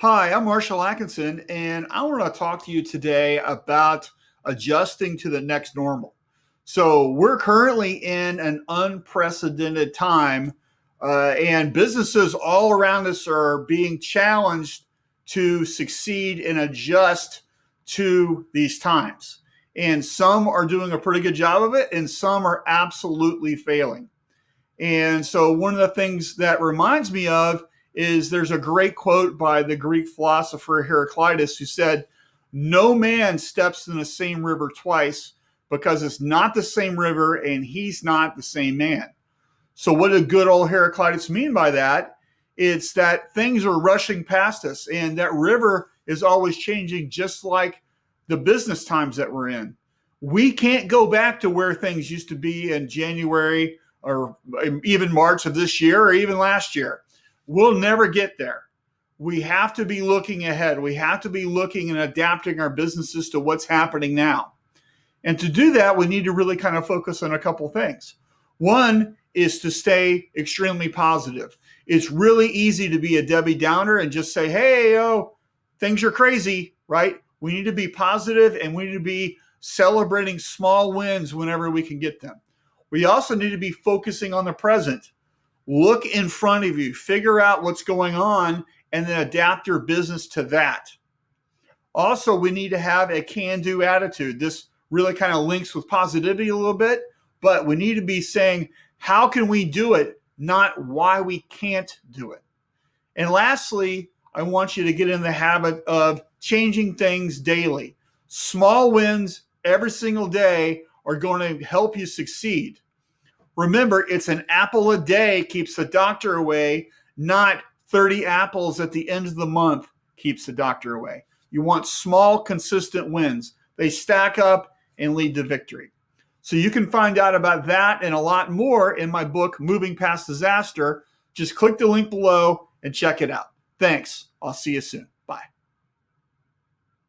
Hi, I'm Marshall Atkinson, and I want to talk to you today about adjusting to the next normal. So, we're currently in an unprecedented time, and businesses all around us are being challenged to succeed and adjust to these times. And some are doing a pretty good job of it, and some are absolutely failing. And so, one of the things that reminds me of is there's a great quote by the Greek philosopher Heraclitus who said, "No man steps in the same river twice because it's not the same river and he's not the same man." So, what did good old Heraclitus mean by that? It's that things are rushing past us and that river is always changing, just like the business times that we're in. We can't go back to where things used to be in January or even March of this year or even last year. We'll never get there. We have to be looking ahead. We have to be looking and adapting our businesses to what's happening now. And to do that, we need to really kind of focus on a couple things. One is to stay extremely positive. It's really easy to be a Debbie Downer and just say, hey, things are crazy, right? We need to be positive and we need to be celebrating small wins whenever we can get them. We also need to be focusing on the present. Look in front of you, figure out what's going on, and then adapt your business to that. Also, we need to have a can-do attitude. This really kind of links with positivity a little bit, but we need to be saying, how can we do it, not why we can't do it. And lastly, I want you to get in the habit of changing things daily. Small wins every single day are going to help you succeed. Remember, it's an apple a day keeps the doctor away, not 30 apples at the end of the month keeps the doctor away. You want small, consistent wins. They stack up and lead to victory. So you can find out about that and a lot more in my book, Moving Past Disaster. Just click the link below and check it out. Thanks. I'll see you soon.